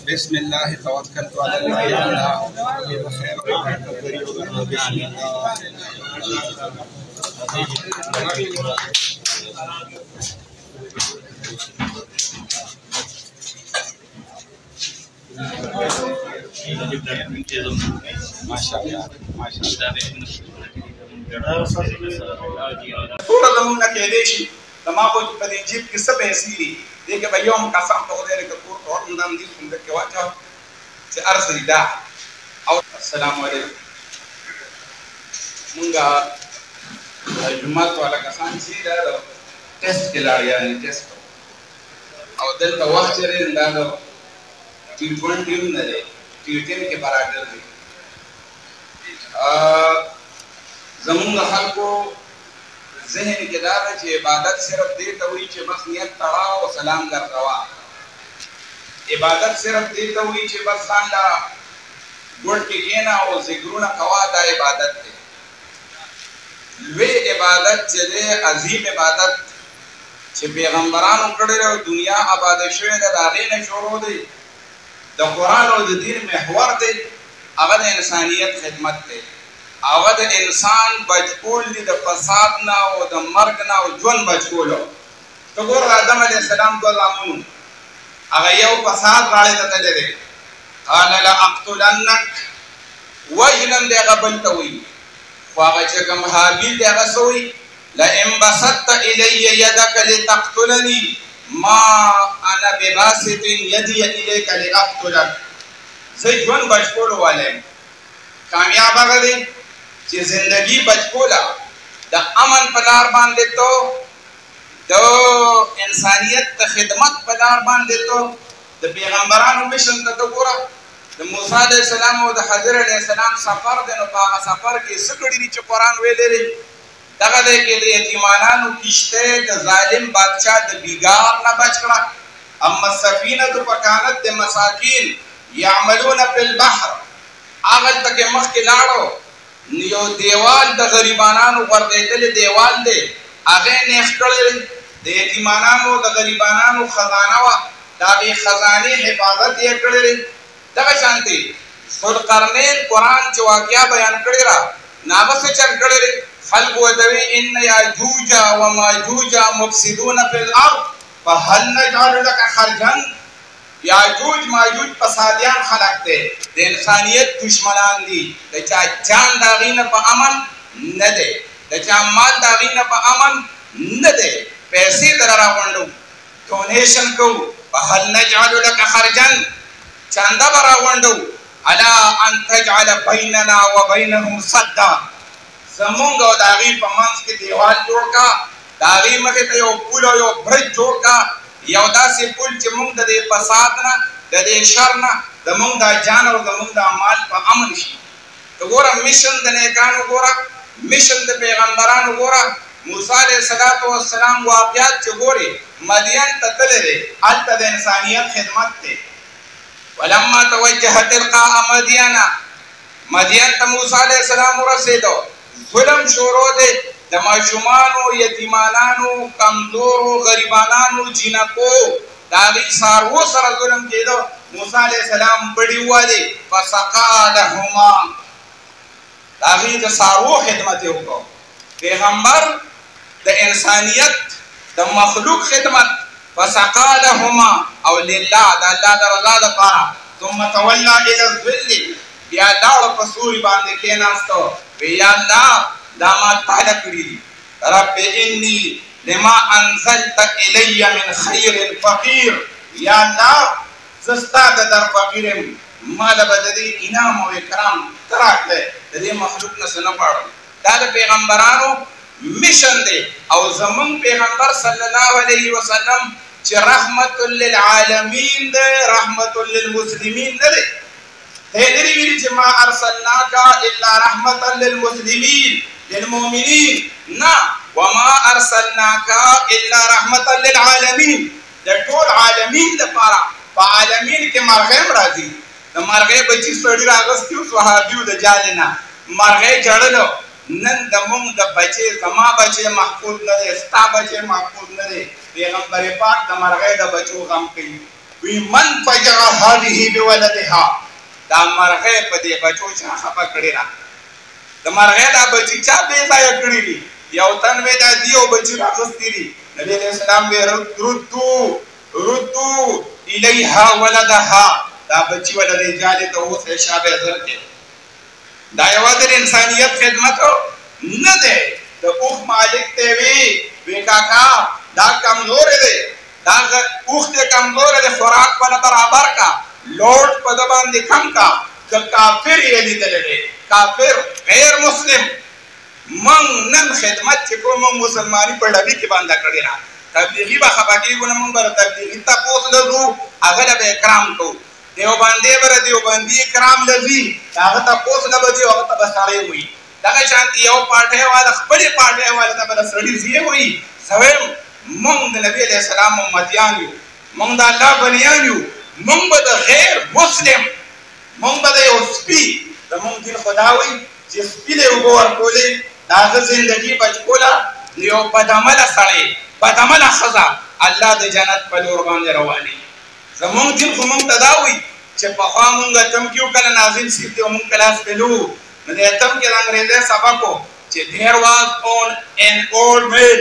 बिस्मिल्लाह तवक्कलतु अल्लाह माशाअल्लाह थोड़ा ज़माना कह देशी तमाको पदी जीप किस पे ऐसी देखे भाइयों हम कसम तो दे रहे कपूर और अंदर दी सुंदर के वाचा से अर्ज़ रिदा और अस्सलाम वालेकुम मुंगा जुम्मत वाला कसान सी दा टेस्ट के लाड़िया ने टेस्ट और दिल का वक्त चले ना दो T20 न ले T10 के बराबर है ज़मूंगा हल को ज़हन के दारा चे इबादत सिर्फ दे तवही चे बस नियत तड़ा और सलाम कर रवा इबादत सिर्फ दे तवही चे बस सांडा गुड़ के गेना और ज़िक्रुना कवादा इबादत है वे इबादत चले अजीम इबादत चे पैगंबरान उकड़े रहे दुनिया आबादशों का दागे ने शोरों दे द कुरान और दीन में हवर दे अवध इंसानियत खिदमत दे अवध इंसान बचकोल द फसाद ना और द मर्ग ना और जुन बचकोलो तो गोर आदम अलैहिस्सलाम को लामुन अगर ये फसाद वाले तले दे क़ाला ला अक़्तुलन्नक वजनन दे गबल तवी वागच कम हाबिल दे गसोई ला इन बसत्त इलैया यदक लितक़्तुलनी मा अना बिबासितिन यदी इलैका लिअक़्तुलक से जुन बचकोलो वाले कामयाब अगले कि जिंदगी बचकोला द अमन पदार बांधे तो इंसानियत द खिदमत पदार बांधे तो द पैगंबरान मिशन तो पूरा द मूसा अलैहिस्सलाम और द हजर अलैहिस्सलाम सफर दे नो पागा सफर के सकड़ी नी कुरान वेले रे दगा दे के लिए यतीमानान किश्ते द जालिम बादशाह द बिगार ना बचकड़ा अम्मा सफीना तो पकानत द मसाकिन यामलूना फिल बहर आगल तक मख के लाड़ो नियो देवाल द गरीबानान ऊपर देते देवाल दे आगे नेफ्टले दे यतीमानान द गरीबानान खजाना वा दागे खजाने हिफाजत ये करे दगा शांति सुर करनेन कुरान जो वाकया बयान करेरा नाबस चल करे खल को दवे इन याजूजा व माजूजा मुफसिदून फिल अर्द फहल नजअल लक खरजन याजूज माजूज फसादियान खलकते दे इंसानियत दुश्मनान दी दचा जान दागीन प अमन न दे दचा माल दागीन प अमन न दे पैसे दरा वंडो डोनेशन को फहल नजअल लक खरजन चंदा बरा वंडो अला अन तजअल बैनना व बैनहुम सद्दा समूंगा दागी पमंस के दीवार जोड़ का दागी मके ते यो पुल यो ब्रिज जोड़ का यौदा से पुल चमुंग दे फसाद ना दे शर ना दमुंग दा जान और दमुंग दा माल पर अमन शी तो गोरा मिशन दने कान गोरा मिशन दे पैगंबरान गोरा मूसा अलैहिस्सलातु वस्सलाम वाक़यात चगोरे मदियन ततले रे अल तद इंसानियत खिदमत थे वलम्मा तवज्जह तिलका मदियना मदियन त मूसा अलैहिस्सलाम रसेदो जुल्म शोरो दे दमाशुमानो यतीमानानो कमजोरो गरीबानानो जिनको दागी सारवो सर जुल्म केदो मूसा अलैहिस्सलाम बड़ी हुआ दे फसकालहुमा दागी जो सारवो खिदमत हो पैगंबर द इंसानियत द मखलूक खिदमत फसकालहुमा और लिल्लाह द अल्लाह द रज़ा द पा तुम तवल्ला इला ज़िल्ल या दाड़ पसूरी बांधे के नास्तो या अल्लाह दामाद पैदा करी रब इन्नी लिमा अंज़लत इलैया मिन खैरिन फकीर या अल्लाह सस्ता दर फकीर माल बददी इनाम और इकराम तराक दे दे मखलूक न सुन पड़ो दाद पैगंबरानो मिशन दे और जमन पैगंबर सल्लल्लाहु अलैहि वसल्लम च रहमतुल लिल आलमीन दे रहमतुल लिल मुस्लिमीन दे तेरी विरी जमा अरसलनाका इल्ला रहमतल लिल मुस्लिमीन लिल मुमिनीन ना वमा अरसलनाका इल्ला रहमतल लिल आलमीन द टोल आलमीन द पारा आलमीन के मरगम राजी द मरगे बच्ची सोड़ी रागस क्यों सहाबियों द जालेना मरगे जड़लो नन दमुंग द बच्चे जमा बच्चे महफूज न दे स्ता बच्चे महफूज न दे पैगंबर पाक द मरगे द बच्चों गम कई وی من فجع هذه بولدها دا مرغه په دې بچو چې خپه کړی را د مرغه دا بچی چا به ځای کړی دي یو تن مې دا دیو بچی راغستی دي نبی علیہ السلام به ردو الیها ولدها دا بچی ولدی جاله ته اوس شابه زرته دا یو د انسانیت خدمت نه ده د اوخ مالک ته وی کاکا دا کمزور دی دا اوخ ته کمزور دی خوراک په برابر کا لوټ په د باندې کم کا د کافر یې لیدل دی کافر غیر مسلم من نن خدمت چې کوم مسلمانی په ډبی کې باندې کړی را تبلیغي به خبرې ګونه مونږ بر تبلیغي تاسو لرو هغه به اکرام کو دیوبندې بر دیوبندي اکرام لذي هغه تاسو نه بدی هغه ته بساره وي دغه شانتي یو پاټه والا خپل پاټه والا ته بل سړی زی وي سویم مونږ د نبی علیہ السلام امتیان یو مونږ د الله بنیان یو مونږ به د غیر مسلم مونږ به یو سپی د مونږ دین خداوي چې سپی له وګور کولې داغه ژوندۍ بچولا یو بدعمله سړی بدعمله خزا الله د جنت په لور باندې رواني زمونږ دین خو مونږ تداوي چې په خوا مونږ تم کیو کله نازل سي ته مونږ کلاس پلو نو د تم کې انګريزي سبقو چې there was an old man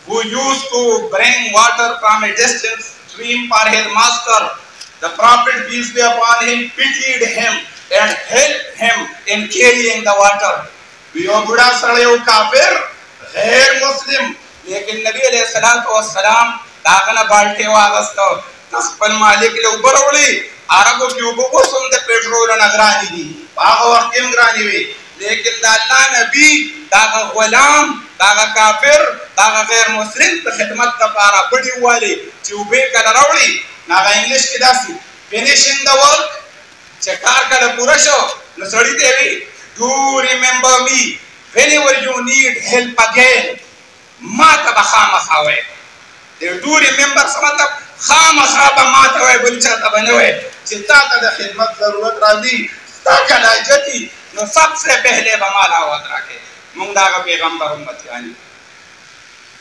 who used to bring water from a distance stream for his master. The Prophet peace be upon him pitied him and helped him in carrying the water. यो बुढ़ा सड़े काफिर गैर मुस्लिम लेकिन नबी अलैहि सलातो वस्सलाम दागना बाल्टे वागस्तो तस्पल मालिक ले उबरवली अरबो की उबो सुंदे पेट्रोल नगरानी दी बागो वकीम ग्रानी वे लेकिन अल्लाह नबी दागा गुलाम दागा काफिर दागा गैर मुस्लिम पे खिदमत का पारा बड़ी वाले चुबे का लरावली नागा इंग्लिश की दासी finishing the work चकार का पूरा शो नसड़ी देवी do remember me whenever you need help again mata ba khama khawe they do remember samata khama khaba mata wa bulcha ta banwe चिता ta khidmat zarurat razi ता kana jati no sabse pehle ba mala awad rakhe mungda ka पैगंबर उम्मत यानी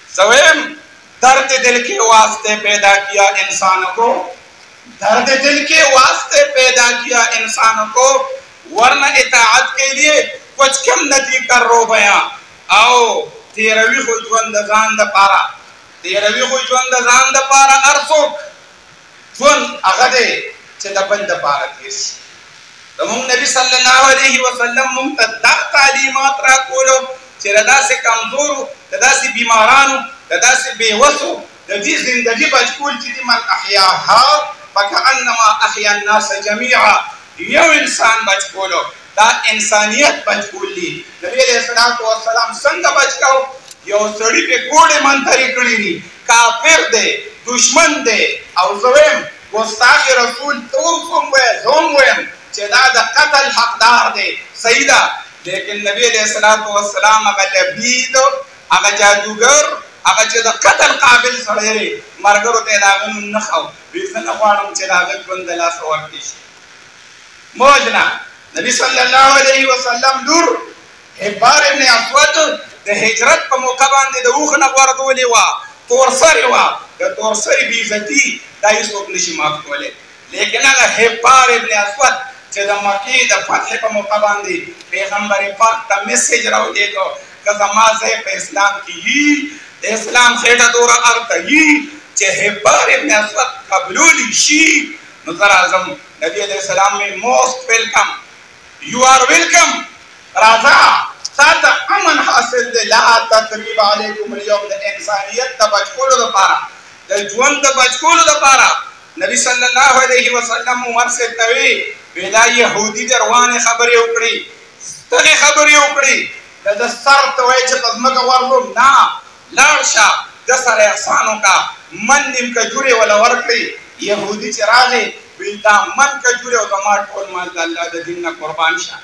सवेम दर्द दिल के वास्ते पैदा किया इंसान को दर्द दिल के वास्ते पैदा किया इंसान को वरना इताअत के लिए कुछ कम नती कर रो बया आओ तेरवी को जुन दजान द पारा तेरवी को जुन दजान द पारा अरसुक जुन अगदे चदबन द पारा किस तम नबी सल्लल्लाहु अलैहि वसल्लम मुमतदा तालीमात रा कोलो चरदा से कमजोर ददा से बीमारान ददा से बेवसो ददी जिंदगी बचकुल चिति मन अहयाहा फकअन्नमा अहया الناس जमीआ यो इंसान बचकोलो दा इंसानियत बचकोली नबी अलैहि सलातो वसलाम संग बचकाओ यो सड़ी पे गोड़े मंतरी कड़ी नी काफिर दे दुश्मन दे और जवेम गुस्ताख रसूल तो जोमवे चदा द कत्ल हकदार दे सईदा लेकिन नबी अलैहि सलातो वसलाम अगर बीद अगर जादूगर अगर च कत्ल काबिल सड़े मरगर ते दागन नखाओ बिसन वाणम च दागन बंदला सवाकिश موجنا نبی صلی الله علیه وسلم لور حبار ابن اسود د هجرت په موقع باندې د اوخ نه ورغولې وا تورسری وا د تورسری بی عزتی دای څوک نشي معاف کوله لیکن هغه حبار ابن اسود چې د مکی د فتح په موقع باندې پیغمبر پاک ته میسج راوړی ته کزما زه په اسلام کې د اسلام خېټه دورا ارته چې حبار ابن اسود قبول شي نظر اعظم नबी अलैहि सलाम में most welcome you are welcome राजा साथ अमन हासिल दे ला तकरीब अलैकुम اليوم द इंसानियत द बचकोल द पारा द जुवन द बचकोल द पारा नबी सल्लल्लाहु अलैहि वसल्लम उमर से तवे बेला यहूदी दरवाने खबरें उकड़ी तगे खबरें उकड़ी द सर तवे च पद्मक वरलो ना लाशा द सर एहसानों का मन निम का जुरे वाला वरकड़ी यहूदी चरागे बिल्दा मन का जुरे और टमाट और माल अल्लाह द दिन ना कुर्बान शा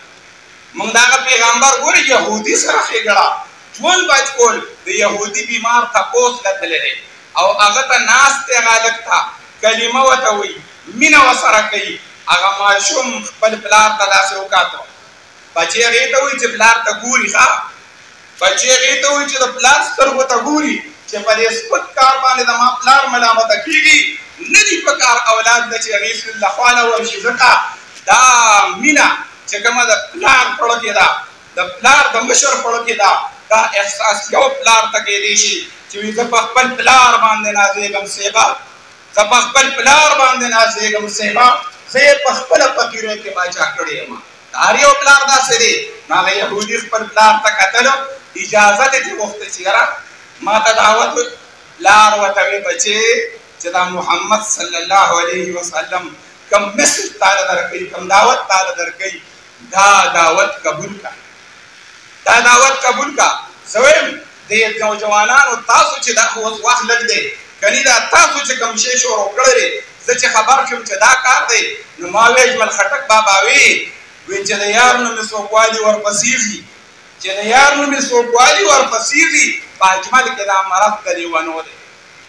मंगदा का पैगंबर गोरे यहूदी सरा खेगड़ा जोन बचकोल द यहूदी बीमार था पोस लतले रे और अगत नास ते गालक था कलिमा वतवी मिना वसरा कई अगा माशुम बल प्लार तदा से उकातो बचे गे तो च प्लार त गुरी खा बचे गे तो च प्लार सर को त गुरी च पर स्पत कार बाने द मा प्लार मलामत कीगी نه دي پکار اولاد د چې هغې الله خواله ورشي ځکه دا مینه چې کومه د پلار پړه کې ده د پلار د مشر پړه کې ده دا احساس یو پلار ته کېدی شي چې وي زه په خپل پلار باندې نازېږم صیبه زه په خپل پلار باندې نازېږم صیبه زه یې په خپله فقیرۍ کې باچا کړی یم د هر یو پلار داسې دی نو هغه یهودي خپل پلار ته کتلو اجازه دې ترې غوښته چې یاره ما ته دعوت پلار ورته وی بچې چې دا محمد صلی الله علیه وسلم کم مسج تاله درکوي کم دعوت تاله درکوي دا دعوت قبول کا دا دعوت قبول کا زه وایم د نوجوانانو تاسو چې دا اوس وخت لږ دی کني دا تاسو چې کوم شی شروع کړی دی زه چې خبر شوم چې دا کار دی نو ما وی اجمل خټک بابا وی چې د یار نو مې څوکوالي ورپسې ځي چې د یار نو مې څوکوالي ورپسې ځي په اجمل کې دا مرض د لیونو دی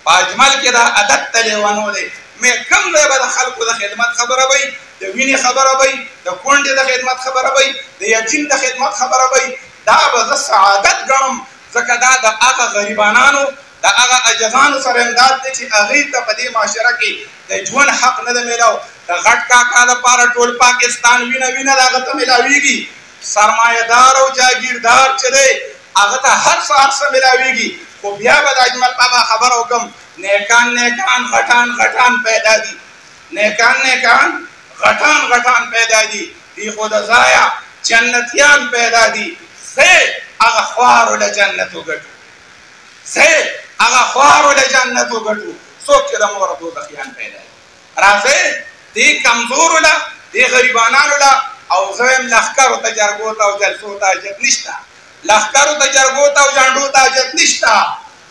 په اجمل کې دا عادت د لیونو دی مې کوم ځای به د خلکو د خدمت خبره وي د وینې خبره وي د کونډې د خدمت خبره وي د یتیم د خدمت خبره وي دا به زه سعادت ګڼم ځکه دا د هغه غریبانانو د هغه عجزانو سره امداد دی چې هغې ته په دې معاشره کې د ژوند حق نه ده میلاو د غټ کاکا دپاره ټول پاکستان وینه د هغه ته میلاویږي سرمایهدار او جاگیردار چې دی هغه ته هر څه هر څه میلاویږي خو بیا به د اجمل بابا خبره وکړم نیکان غټان پیدا دي نیکان غټان پیدا دي دی خو د ځایه جنتیان پیدا دي زه هغه خوارو له جنت وګټو زه هغه خوارو له جنت وګټو څوک چې د مور دوزخیان پیدا دي راځئ دې کمزورو له دې غریبانانو له او زه وایم لښکرو ته جرګو ته او جلسو ته حاجت نشته لښکرو ته جرګو ته او جنډو ته حاجت نشته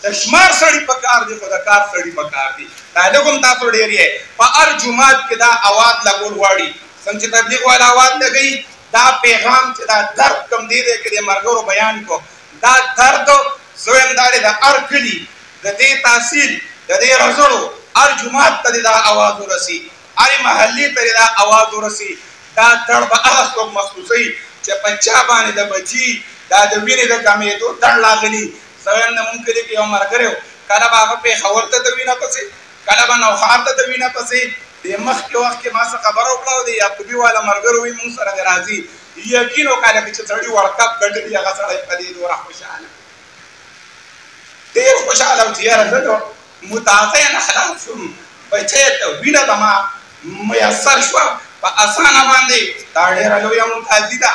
د شمار سړي په کار دی خو د کار سړي په کار دی دا لږ هم تاسو ډېر یې په هر جومات کې دا اواز لګول غواړي څنګه چې تبلیغ والا اواز لګوي دا پیغام چې دا درد کم دی دی که د ملګرو بیان کو دا درد زه وایم دا دی د هر کلي د دې تحصیل د دې رزړو هر جومات ته دا اواز ورسي هرې محلې ته دا اواز ورسي دا درد به هغه څوک محسوسوي چې په چا باندې د بچي دا د وینې د کمېدو درد لاغلي زه وایم د مونږ کلي کې یو ملګری و کله به هغه پېښور ته د وینه پسې کله به نوښار ته د وینه پسې د مخکې وخت کې ما څه خبره وکړه او د یعقوبي والا ملګرو وایي مونږ سره د راځي یقین وکړه چې سړي وړکپ ګټلي هغه سړی په دې دوره خوشحاله ډېر خوشحاله و چې یاره زه متعاطی نه خلاص شوم بچی ته وینه زما میسر شوه په اسانه باندې دا ډېره لویه ممتازي ده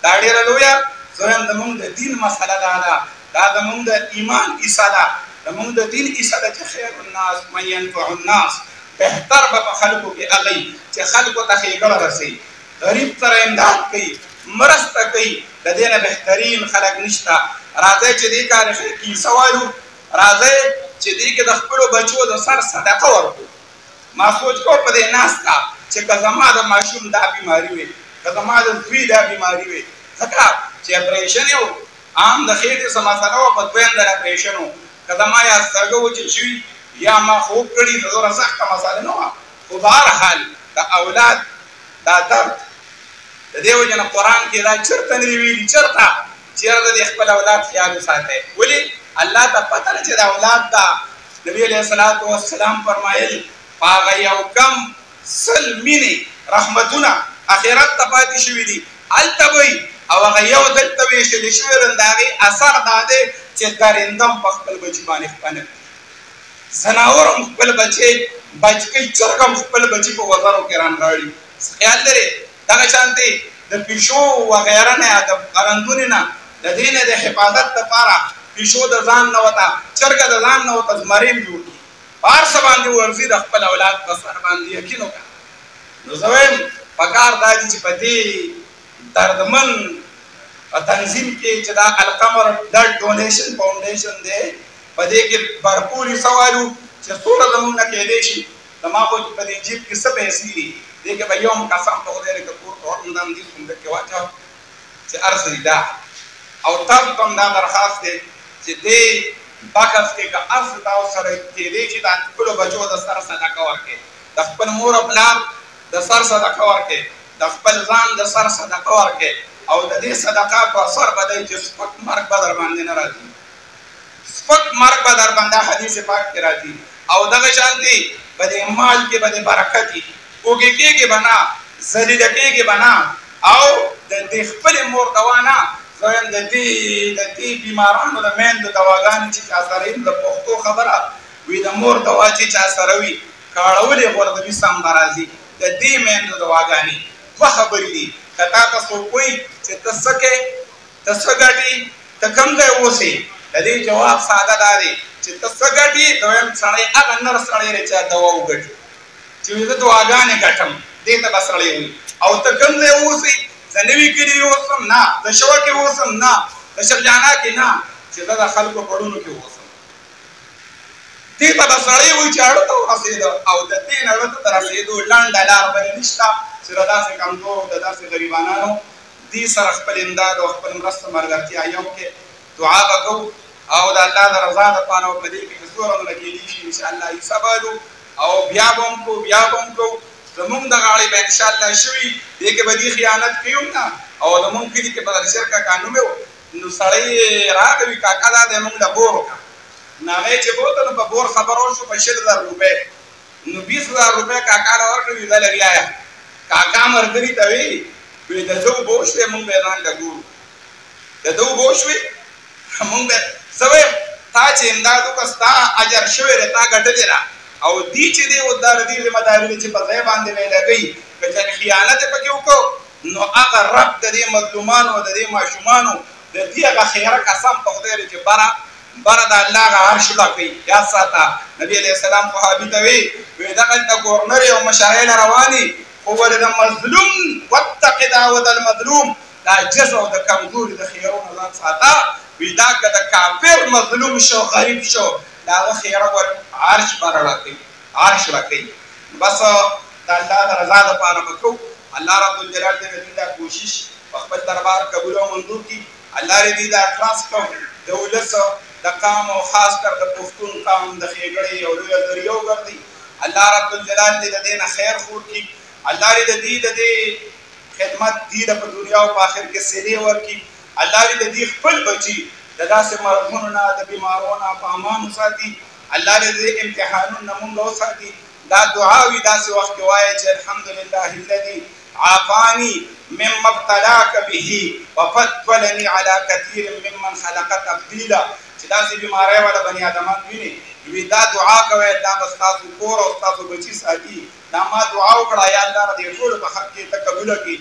دا ډېره لویه زه وایم زمونږ د دین مسله دا ده دا زمونږ د ایمان کیسه ده زمونږ د دین کیسه ده چې خیر الناس من ینفع الناس بهتر به په خلکو کې هغوی چې خلکو ته ښېګړه رسوي غریب سره امداد کوي مرسته کوي د دې نه بهترین خلک نشته راځئ چې دې کار کیسه وایو راځئ چې دې کې د خپلو بچو د سر صدقه ورکړو ما سوچ کوم په دې ناسته چې که زما د ماشوم دا بیماري وي که زما د زوی دا بیماري وي ځکه چې اپریشن یو عام د خېټې څه مسله وه په دویم ځل اپریشن و که زما یا سترګه وچې شوي یا ما خوب کړي د دومره سخته مسله نه وه خو بهرحال د اولاد دا درد د دې وجې نه قرآن کې دا چېرته نه دي ویلي چېرته چېرته د خپل اولاد خیال وساتئ ولې الله ته پته ده چې د اولاد دا نبي علیه الصلاة والسلام فرمایل په هغه یو کم سل مینې رحمتونه اخرت ته پاتې شوي دي هلته به او هغه یو دلته ویشلې شوي د هغې اثر دا دی چې درندم په خپل بچي باندې خپه نه کړي ځناور هم خپل بچی بچ کوي چرګ هم خپل بچي په وزرو کې رانغاړي خیال لرې دغه شانتې د پیشو وغیره نه د قرندونې نه د دې نه د حفاظت دپاره پیشو د ځان نه وته چرګه د ځان نه وته زمری هم جوړ کړي په هر څه باندې ورځي د خپل اولاد په سر باندې یقین وکړه نو زه وایم پکار دا دي چې په دې دردمن تنظیم کې چې دا القمر بلډ ډونیشن فاونډیشن دی په دې کې بھرپور سوالو چې څومره زموږ نه کېدی شي زما خو په دې جیب کې څه پیسې دي دې کې به یو هم قسم په خدای که کور ته ورغلم دې صندوق کې واچوم چې هر څه دي دا او تاسو ته هم دا درخواست دی چې دې بکس کې که هر څه تاسو سره کېدی شي د خپلو بچو د سر صدقه ورکړئ د خپل مور او پلار د سر صدقه ورکړئ د خپل ځان د سر صدقه ورکړئ او د دې صدقه په اثر به دی چې سپک مرګ به در باندې نه راځي سپک مرګ به در باندې حدیث پاک کې راځي او دغه شانتي په دې مال کې به د برکت وي اوږې کېږي به نه ذلیله کېږي به نه او د خپلې مور دوا نه زه یم د دې بیمارانو د میندو دواګانې چې چا سره یم د پښتو خبره وي د مور دوا چې چا سره وي کاړولې غورځوي سم به راځي د دې میندو دواګانې دوه خبرې دي که تا ته څوک وایي چې ته څه کوې ته څه ګټې ته کوم ځای اوسې د دې جواب ساده دا دی چې ته څه ګټې دویم سړی هغه نر سړی دی چې دوا وګټي چې زه دواګانې ګټم دې ته به سړی وایي او ته کوم ځای اوسې زه نوي کلي اوسم نه د شوه کې اوسم نه د شرجانه کې نه چې زه د خلکو پړونو کې اوسم دې ته به سړی وایي چې اړو ته ورسېده او د دې نه اړو ته رسېدو لنډه لار بلې نشته چې د داسې کمزورو د داسې غریبانانو دې سره خپل امداد او خپل مرسته ملګرتیا یو کې دعا به کوو او د الله د رضا دپاره به په دې کې که څو رنګونه کېدی شي انشاءالله حسابالو او بیا به هم کوو زمونږ د غاړې به انشاءالله شوي دې کې به دې خیانت کوي نه او زمونږ کلي کې به د شر کاکا نوم نو سړی راغوي کاکا دا دی مونږ له بور وکړه نو هغې چې بوته نو په بور خبر وشو په 20,000 روپۍ نو 20,000 روپۍ کاکا له ورکړې دا لګیا یم کاکا ملګري ته وایي وایي د ده اوبه وشوې مونږ به یې ځان ته ګورو د ده اوبه وشوې مونږ به زه وایم تا چې امداد وکړه ستا اجر شوی دی تا ګټلې ده او دې چې دی اوس دا د دې ذمهداري دی چې په ځای باندې به یې لګوي که چېرې خیانت یې پکې وکړو نو هغه رب د دې مظلومانو د دې ماشومانو د دې هغه خیره قسم په خدای دی چې بره د الله هغه عرش لا کوي یاد ساته نبي علیه السلام صحابي ته وایي دغلته ګورنر او مشرۍ نه روانې خو ولې د مظلوم واتق دعوة المظلوم دا عجز او د کمزوري د خیرو نه ځان ساته وایي دا که د کافر مظلوم شو غریب شو د هغه خیره ور عرش به رڼا کوي عرش را کوي بس د الله د رضا دپاره به کوو الله رب الجلال دې د دا کوشش په خپل دربار قبول او منظور کړي الله دې دا اخلاص کوو د ولس د قام او خاص کر د پښتون قام د ښېګړې یو لویه ذریعه وګرځي الله رب الجلال دې د دې نه خیر خور کړي الله دې د دې خدمت دې په دنیا او په آخر کې صلې ورکړي الله دې خپل بچي د داسې مرضونو نه د بیمارو نه په امان وساتي الله دې امتحانونو نه مونږ وساتي دا دعا وي داسې وخت کې وایي چې الحمدلله الذي عافاني مما ابتلاك به وفضلني على كثير ممن خلق تفضيلا چې داسې بیماری والا بني ادمان ویني وی دا دعا کوئ دا به ستاسو کور او ستاسو بچي ساتي دا ما دعا وکړه یا الله دې ټولو په حق کې ته قبوله کړي